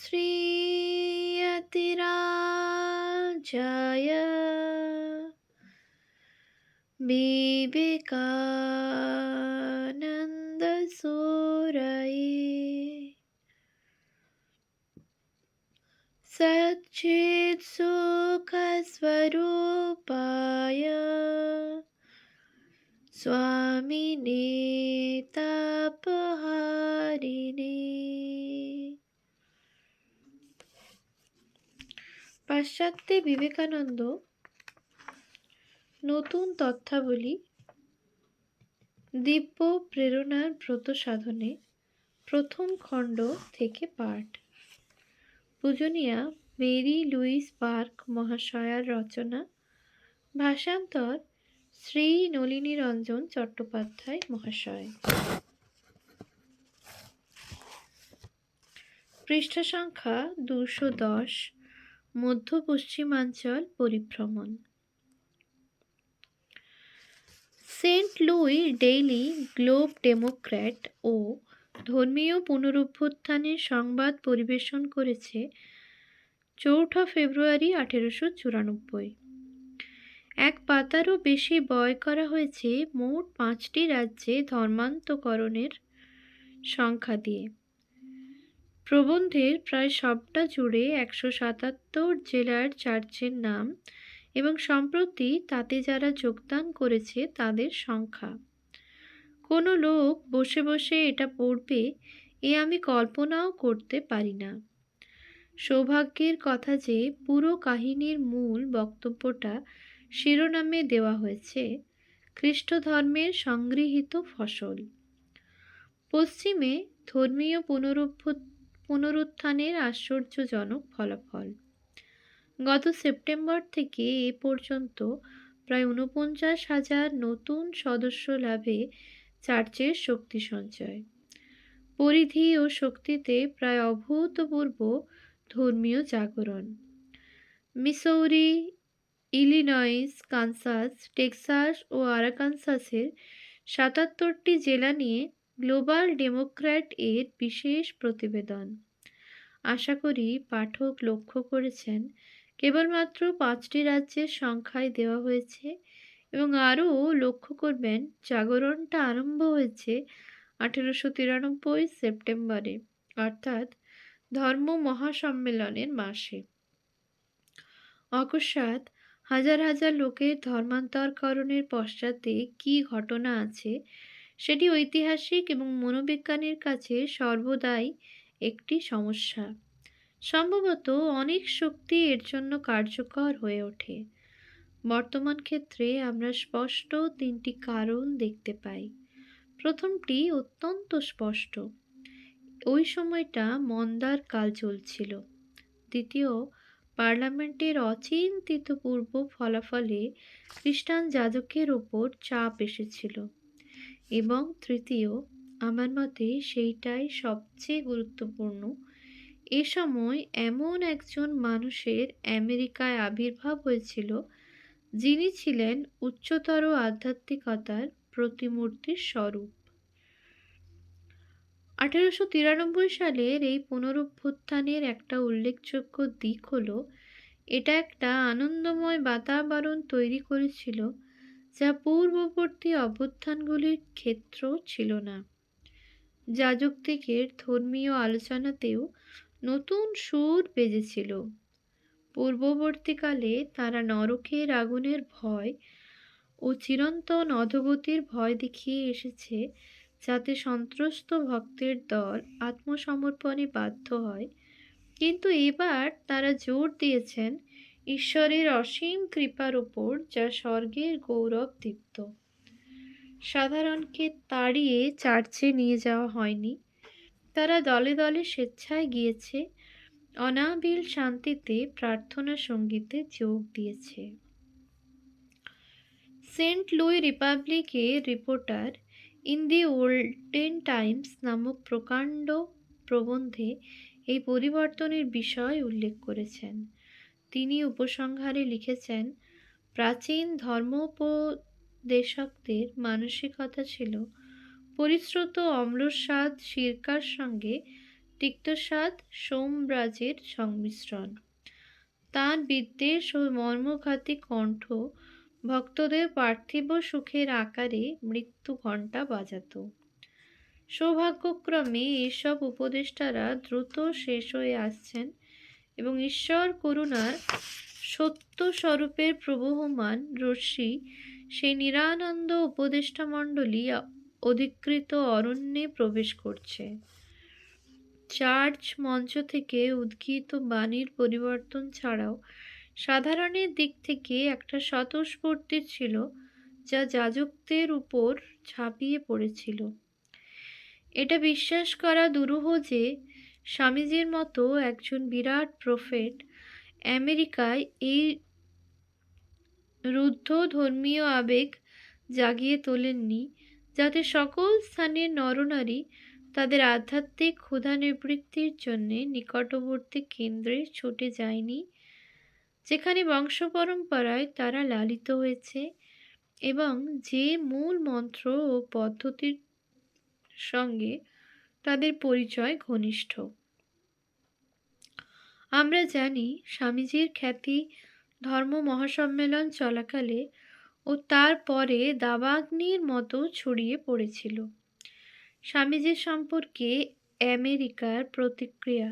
শ্রীয়তিরাজায় বিবেকানন্দসূরয়ে সচ্চিৎসুখস্বরূপায় স্বামিনে তাপহারিণে। পাশ্চাত্যে বিবেকানন্দ নতুন তথ্যাবলী দিব্য প্রেরণার ব্রত সাধনে প্রথম খণ্ড থেকে পাঠ। পূজনীয়া মেরি লুইস বার্ক মহাশয়ার রচনা, ভাষান্তর শ্রী নলিনীরঞ্জন চট্টোপাধ্যায় মহাশয়। পৃষ্ঠা সংখ্যা 210। মধ্য পশ্চিমাঞ্চল পরিভ্রমণ। Saint Louis Daily Globe Democrat ও ধর্মীয় পুনরুত্থানের সংবাদ পরিবেশন করেছে 4 ফেব্রুয়ারি 1894। এক পাতারও বেশি ব্যয় করা হয়েছে মোট 5টি রাজ্যে ধর্মান্তকরণের সংখ্যা দিয়ে। প্রবন্ধের প্রায় সবটা জুড়ে 177 জেলার চার্চের নাম এবং সম্প্রতি তাতে যারা যোগদান করেছে তাদের সংখ্যা। কোনো লোক বসে বসে এটা পড়বে এ আমি কল্পনাও করতে পারি না। সৌভাগ্যের কথা যে পুরো কাহিনীর মূল বক্তব্যটা শিরোনামে দেওয়া হয়েছে খ্রিস্ট ধর্মের সংগৃহীত ফসল। পশ্চিমে ধর্মীয় পুনরুত্থানের আশ্চর্যজনক ফলাফল। গত সেপ্টেম্বর থেকে এ পর্যন্ত প্রায় 49,000 নতুন সদস্য লাভে চার্চের শক্তি সঞ্চয়। পরিধি ও শক্তিতে প্রায় অভূতপূর্ব ধর্মীয় জাগরণ। মিসৌরি, ইলিনয়েস, কানসাস, টেক্সাস ও আরাকানসাসের 77টি জেলা নিয়ে গ্লোবাল ডেমোক্র্যাট এর বিশেষ প্রতিবেদন। আশা করি পাঠক লক্ষ্য করেছেন কেবলমাত্র 5টি রাজ্যের সংখ্যাই দেওয়া হয়েছে এবং আরও লক্ষ্য করবেন জাগরণটা আরম্ভ হয়েছে 1893 সেপ্টেম্বরে, অর্থাৎ ধর্ম মহাসম্মেলনের মাসে। অকস্মাৎ হাজার হাজার লোকের ধর্মান্তরকরণের পশ্চাতে কী ঘটনা আছে সেটি ঐতিহাসিক এবং মনোবিজ্ঞানীর কাছে সর্বদাই একটি সমস্যা। সম্ভবত অনেক শক্তি এর জন্য কার্যকর হয়ে ওঠে। বর্তমান ক্ষেত্রে আমরা স্পষ্ট 3টি কারণ দেখতে পাই। প্রথমটি অত্যন্ত স্পষ্ট, ওই সময়টা মন্দার কাল চলছিল। দ্বিতীয়, পার্লামেন্টের অচিন্তিত পূর্ব ফলাফলে খ্রিস্টান যাজকের ওপর চাপ এসেছিল। এবং তৃতীয়, আমার মতে সেইটাই সবচেয়ে গুরুত্বপূর্ণ, এ সময় এমন একজন মানুষের আমেরিকায় আবির্ভাব হয়েছিল যিনি ছিলেন উচ্চতর আধ্যাত্মিকতার প্রতিমূর্তির স্বরূপ। 1893 সালের এই পুনরুত্থানের একটা উল্লেখযোগ্য দিক হলো এটা একটা আনন্দময় বাতাবরণ তৈরি করেছিল যা পূর্ববর্তী অভ্যুত্থানগুলির ক্ষেত্র ছিল না। যাজকদিগের ধর্মীয় আলোচনাতেও নতুন সুর বেজেছিল। পূর্ববর্তীকালে তারা নরকের আগুনের ভয় ও চিরন্তন অধোগতির ভয় দেখিয়ে এসেছে যাতে সন্ত্রস্ত ভক্তের দল আত্মসমর্পণে বাধ্য হয়, কিন্তু এবার তারা জোর দিয়েছেন ঈশ্বরের অসীম কৃপার উপর যা স্বর্গের গৌরব দীপ্ত। সাধারণকে তাড়িয়ে চার্চে নিয়ে যাওয়া হয়নি, তারা দলে দলে স্বেচ্ছায় গিয়েছে, অনাবিল শান্তিতে প্রার্থনা সঙ্গীতে যোগ দিয়েছে। সেন্ট লুই রিপাবলিকের reporter in the olden times নামক প্রকাণ্ড প্রবন্ধে এই পরিবর্তনের বিষয় উল্লেখ করেছেন। তিনি উপসংহারে লিখেছেন, প্রাচীন ধর্মোপদেশকদের মানসিকতা ছিল পরিশ্রুত অম্লস্বাদ সিরকার সঙ্গে তিক্তস্বাদ সোমরাজের সংমিশ্রণ। তাঁর বিদ্বেষ ও মর্মঘাতী কণ্ঠ ভক্তদের পার্থিব সুখের আকারে মৃত্যু ঘণ্টা বাজাত। সৌভাগ্যক্রমে এসব উপদেষ্টারা দ্রুত শেষ হয়ে আসছেন এবং ঈশ্বর করুণার সত্য স্বরূপের প্রবহমান রশ্মি সেই নিরানন্দ উপদেষ্টা মণ্ডলী অধিকৃত অরণ্যে প্রবেশ করছে। চার্চ মঞ্চ থেকে উদ্গীত বাণীর পরিবর্তন ছাড়াও সাধারণের দিক থেকে একটা স্বতঃস্ফূর্তি ছিল যা যাজকদের উপর ঝাঁপিয়ে পড়েছিল। এটা বিশ্বাস করা দুরূহ যে স্বামীজির মতো একজন বিরাট প্রফেট আমেরিকায় এই রুদ্ধ ধর্মীয় আবেগ জাগিয়ে তোলেননি, যাতে সকল স্থানের নরনারী তাদের আধ্যাত্মিক ক্ষুধানিবৃত্তির জন্য নিকটবর্তী কেন্দ্রে ছুটে যায়নি, যেখানে বংশ পরম্পরায় তারা লালিত হয়েছে এবং যে মূল মন্ত্র ও পদ্ধতির সঙ্গে তাদের পরিচয় ঘনিষ্ঠ। আমরা জানি স্বামীজির খ্যাতি ধর্ম মহাসম্মেলন চলাকালে ও তারপরে দাবাগ্নির মতো ছড়িয়ে পড়েছিল। স্বামীজির সম্পর্কে আমেরিকার প্রতিক্রিয়া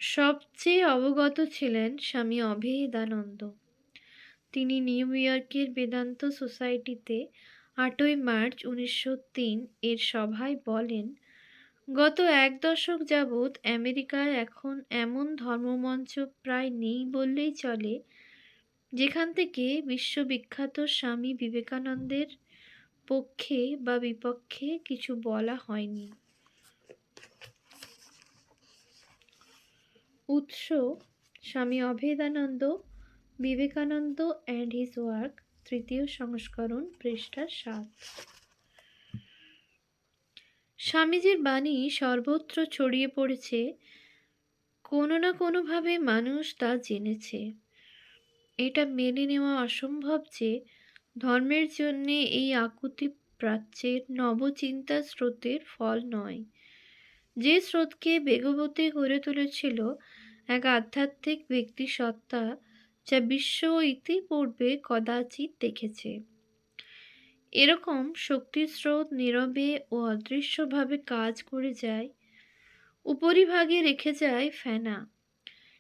সবচেয়ে অবগত ছিলেন স্বামী অভেদানন্দ। তিনি নিউ ইয়র্কের বেদান্ত সোসাইটিতে 8ই মার্চ 1903 এর সভায় বলেন, গত 1 দশক যাবৎ আমেরিকায় এখন এমন ধর্মমঞ্চ প্রায় নেই বললেই চলে, যেখান থেকে বিশ্ববিখ্যাত স্বামী বিবেকানন্দের পক্ষে বা বিপক্ষে কিছু বলা হয়নি। উৎস: Swami Abhedananda, Vivekananda and his work, 3য় সংস্করণ, পৃষ্ঠা 7। স্বামীজির বাণী সর্বত্র ছড়িয়ে পড়েছে, কোনো না কোনোভাবে মানুষ তা জেনেছে। এটা মেনে নেওয়া অসম্ভব যে ধর্মের জন্যে এই আকুতি প্রাচ্যের নবচিন্তা স্রোতের ফল নয়, যে স্রোতকে বেগবতী করে তুলেছিল এক আধ্যাত্মিক ব্যক্তিসত্তা যা বিশ্ব ইতিপূর্বে কদাচিৎ দেখেছে। এরকম শক্তিস্রোত নীরবে ও অদৃশ্যভাবে কাজ করে যায়, উপরিভাগে রেখে যায় ফেনা,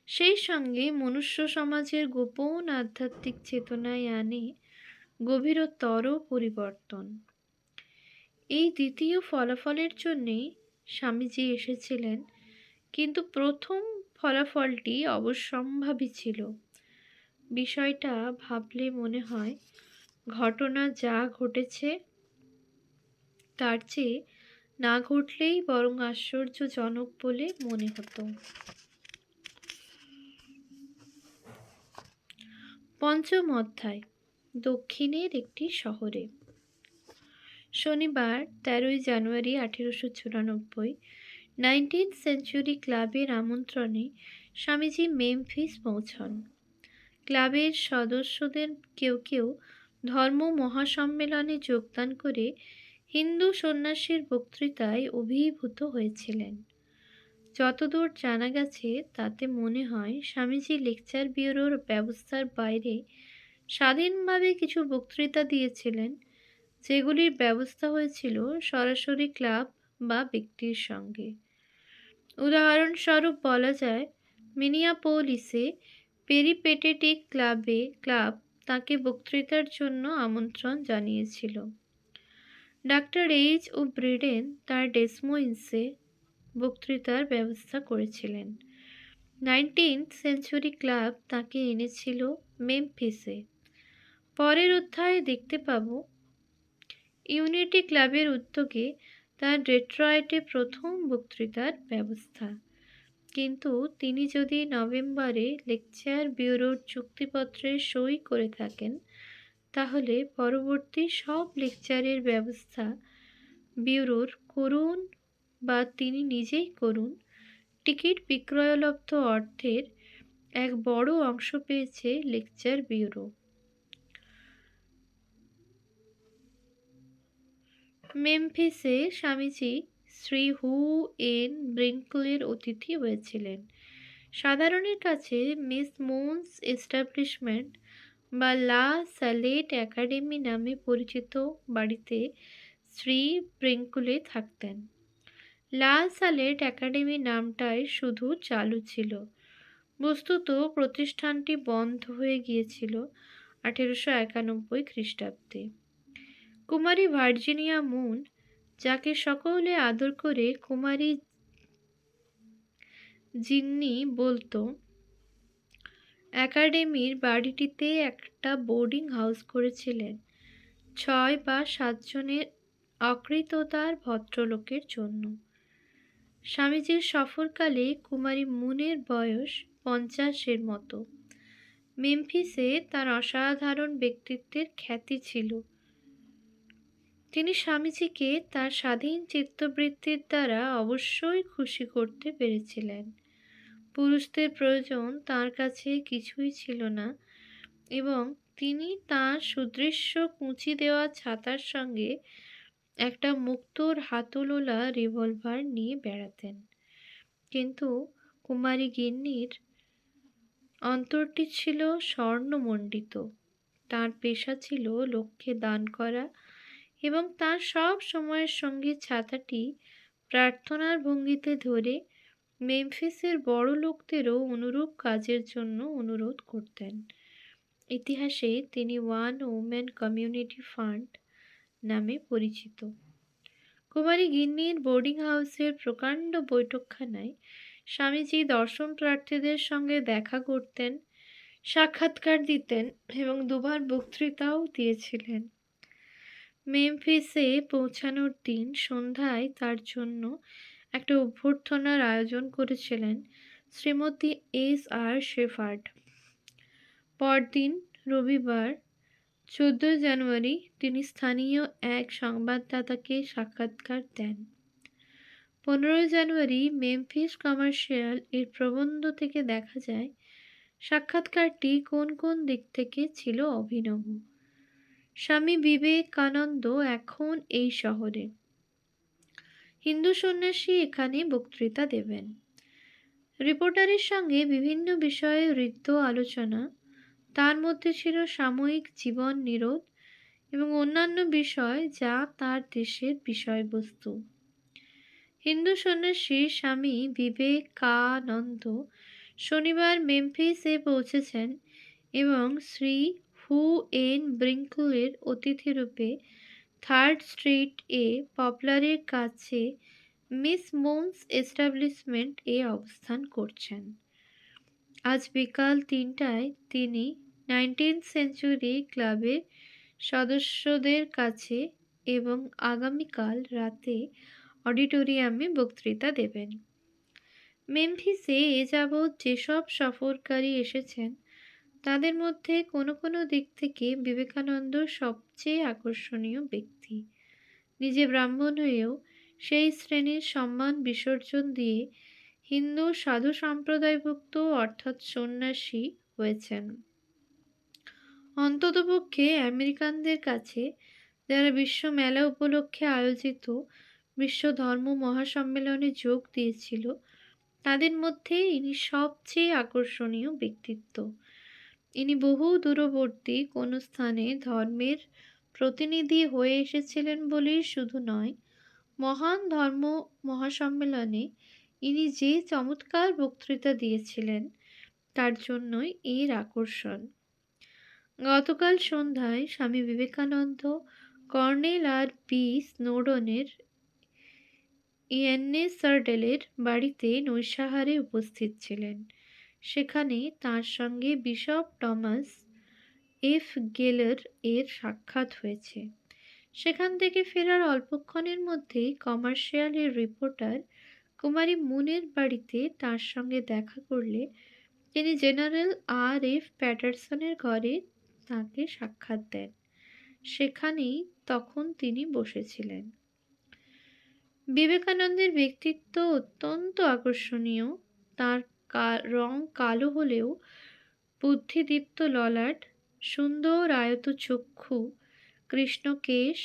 সেই সঙ্গে মনুষ্য সমাজের গোপন আধ্যাত্মিক চেতনায় আনে গভীরতর পরিবর্তন। এই দ্বিতীয় ফলাফলের জন্যেই স্বামীজি এসেছিলেন, কিন্তু প্রথম ফলাফলটি অবশ্যম্ভাবী ছিল। বিষয়টা ভাবলে মনে হয় ঘটনা যা ঘটেছে তার চেয়ে না ঘটলেই বরং আশ্চর্যজনক বলে মনে হতো। পঞ্চম অধ্যায়, দক্ষিণের একটি শহরে। শনিবার 13ই জানুয়ারি 1894 19th সেঞ্চুরি ক্লাবের আমন্ত্রণে স্বামীজি মেমফিস পৌঁছন। ক্লাবের সদস্যদের কেউ কেউ ধর্ম মহাসম্মেলনে যোগদান করে হিন্দু সন্ন্যাসীর বক্তৃতায় অভিভূত হয়েছিলেন। যতদূর জানা গেছে তাতে মনে হয় স্বামীজি লেকচার ব্যুরোর ব্যবস্থার বাইরে স্বাধীনভাবে কিছু বক্তৃতা দিয়েছিলেন, যেগুলির ব্যবস্থা হয়েছিল সরাসরি ক্লাব বা ব্যক্তির সঙ্গে। উদাহরণস্বরূপ বলা যায়, মিনিয়াপোলিসে পেরিপেটেটিক ক্লাব তাকে বক্তৃতার জন্য আমন্ত্রণ জানিয়েছিল। ডাক্তার এইচ ও ব্রিডেন তার ডেসমোইন্সে বক্তৃতার ব্যবস্থা করেছিলেন। 19th সেঞ্চুরি ক্লাব তাকে এনেছিল মেমফিসে। পরের অধ্যায়ে দেখতে পাব ইউনিটি ক্লাবের উদ্যোগে তার ডেট্রয়েটে প্রথম বক্তৃতার ব্যবস্থা। কিন্তু তিনি যদি নভেম্বরে লেকচার ব্যুরোর চুক্তিপত্রে সই করে থাকেন, তাহলে পরবর্তী সব লেকচারের ব্যবস্থা ব্যুরোর করুন বা তিনি নিজেই করুন, টিকিট বিক্রয়লব্ধ অর্থের এক বড় অংশ পেয়েছে লেকচার ব্যুরো। মেমফিসে স্বামীজি শ্রী হু এন ব্রিঙ্কলের অতিথি হয়েছিলেন। সাধারণের কাছে মিস মুনস এস্টাবলিশমেন্ট বা লা স্যালেট একাডেমি নামে পরিচিত বাড়িতে শ্রী ব্রিঙ্কলে থাকতেন। লা স্যালেট একাডেমি নামটাই শুধু চালু ছিল, বস্তুত প্রতিষ্ঠানটি বন্ধ হয়ে গিয়েছিল 1891 খ্রিস্টাব্দে। কুমারী ভার্জিনিয়া মুন, যাকে সকলে আদর করে কুমারী জিন্নি বলতো, একাডেমির বাড়িটিতে একটা বোর্ডিং হাউস করেছিলেন 6 বা 7 জনের অকৃতদার ভদ্রলোকের জন্য। স্বামীজির সফরকালে কুমারী মুনের বয়স 50-এর মতো। মেমফিসে তার অসাধারণ ব্যক্তিত্বের খ্যাতি ছিল। তিনি স্বামীজিকে তার স্বাধীন চিত্তবৃত্তির দ্বারা অবশ্যই খুশি করতে পেরেছিলেন। পুরুষদের প্রয়োজন তার কাছে কিছুই ছিল না এবং তিনি তাঁর সুদৃশ্য কুঁচি দেওয়া ছাতার সঙ্গে একটা মুক্তোর হাতলোলা রিভলভার নিয়ে বেড়াতেন। কিন্তু কুমারী গিন্নির অন্তরটি ছিল স্বর্ণমণ্ডিত। তাঁর পেশা ছিল লক্ষ্যে দান করা এবং তাঁর সব সময়ের সঙ্গে ছাতাটি প্রার্থনার ভঙ্গিতে ধরে মেমফিসের বড় লোকদেরও অনুরূপ কাজের জন্য অনুরোধ করতেন। ইতিহাসে তিনি ওয়ান ওম্যান কমিউনিটি ফান্ড নামে পরিচিত। কুমারী গিন্নির বোর্ডিং হাউসের প্রকাণ্ড বৈঠকখানায় স্বামীজি দর্শন প্রার্থীদের সঙ্গে দেখা করতেন, সাক্ষাৎকার দিতেন এবং দুবার বক্তৃতাও দিয়েছিলেন। মেমফিসে পৌঁছানোর দিন সন্ধ্যায় তার জন্য একটা অভ্যর্থনার আয়োজন করেছিলেন শ্রীমতী S.R. শেফার্ড। পরদিন রবিবার 14 জানুয়ারি তিনি স্থানীয় এক সংবাদদাতাকে সাক্ষাৎকার দেন। 15 জানুয়ারি মেমফিস কমার্শিয়াল এর প্রবন্ধ থেকে দেখা যায় সাক্ষাৎকারটি কোন কোন দিক থেকে ছিল অভিনব। স্বামী বিবেকানন্দ এখন এই শহরে। হিন্দু সন্ন্যাসী এখানে বক্তৃতা দেবেন। রিপোর্টারের সঙ্গে বিভিন্ন বিষয়ে হৃদ্য আলোচনা, তার মধ্যে ছিল সাময়িক জীবন নিরোধ এবং অন্যান্য বিষয় যা তার দেশের বিষয়বস্তু। হিন্দু সন্ন্যাসী স্বামী বিবেকানন্দ শনিবার মেমফিসে পৌঁছেছেন এবং শ্রী হু এন ব্রিঙ্কলের অতিথিরূপে 3rd স্ট্রিট এ পপলারের কাছে মিস মুনস এস্টাবলিশমেন্ট এ অবস্থান করছেন। আজ বিকাল 3টায় তিনি 19th সেঞ্চুরি ক্লাবের সদস্যদের কাছে এবং আগামীকাল রাতে অডিটোরিয়ামে বক্তৃতা দেবেন। মেমফিসে এ যাবৎ যেসব সফরকারী এসেছেন তাদের মধ্যে কোনো কোনো দিক থেকে বিবেকানন্দ সবচেয়ে আকর্ষণীয় ব্যক্তি। নিজে ব্রাহ্মণ হয়েও সেই শ্রেণীর সম্মান বিসর্জন দিয়ে হিন্দু সাধু সম্প্রদায়ভুক্ত অর্থাৎ সন্ন্যাসী হয়েছেন। অন্ততপক্ষে আমেরিকানদের কাছে যারা বিশ্ব মেলা উপলক্ষে আয়োজিত বিশ্ব ধর্ম মহাসম্মেলনে যোগ দিয়েছিল তাদের মধ্যে ইনি সবচেয়ে আকর্ষণীয় ব্যক্তিত্ব। ইনি বহু দূরবর্তী কোনো স্থানে ধর্মের প্রতিনিধি হয়ে এসেছিলেন বলেই শুধু নয়, মহান ধর্ম মহাসম্মেলনে ইনি যে চমৎকার বক্তৃতা দিয়েছিলেন তার জন্যই এর আকর্ষণ। গতকাল সন্ধ্যায় স্বামী বিবেকানন্দ কর্নেল আর বি স্নোডনের ইয়েন্নেসারডেলের বাড়িতে নৈশাহারে উপস্থিত ছিলেন। সেখানে তাঁর সঙ্গে বিশপ টমাস এফ গেলার এর সাক্ষাৎ হয়েছে। সেখান থেকে ফেরার অল্পক্ষণের মধ্যেই কমার্শিয়ালের রিপোর্টার কুমারী মুনের বাড়িতে তার সঙ্গে দেখা করলে তিনি জেনারেল R.F. প্যাটারসনের ঘরে তাঁকে সাক্ষাৎ দেন। সেখানেই তখন তিনি বসেছিলেন। বিবেকানন্দের ব্যক্তিত্ব অত্যন্ত আকর্ষণীয়। তার রং কালো হলেও বুদ্ধিদীপ্ত ললাট, সুন্দর আয়ত চক্ষু, কৃষ্ণকেশ,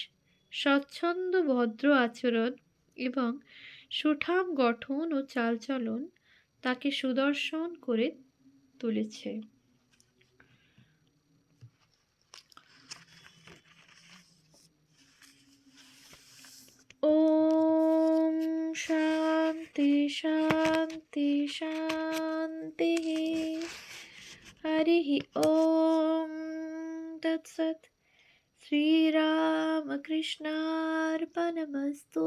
স্বচ্ছন্দ ভদ্র আচরণ এবং সুঠাম গঠন ও চালচলন তাকে সুদর্শন করে তুলেছে। ওম শান্তি শান্তি শান্তি। হরি ওম তৎসৎ। শ্রীরামকৃষ্ণার্পণমস্তু।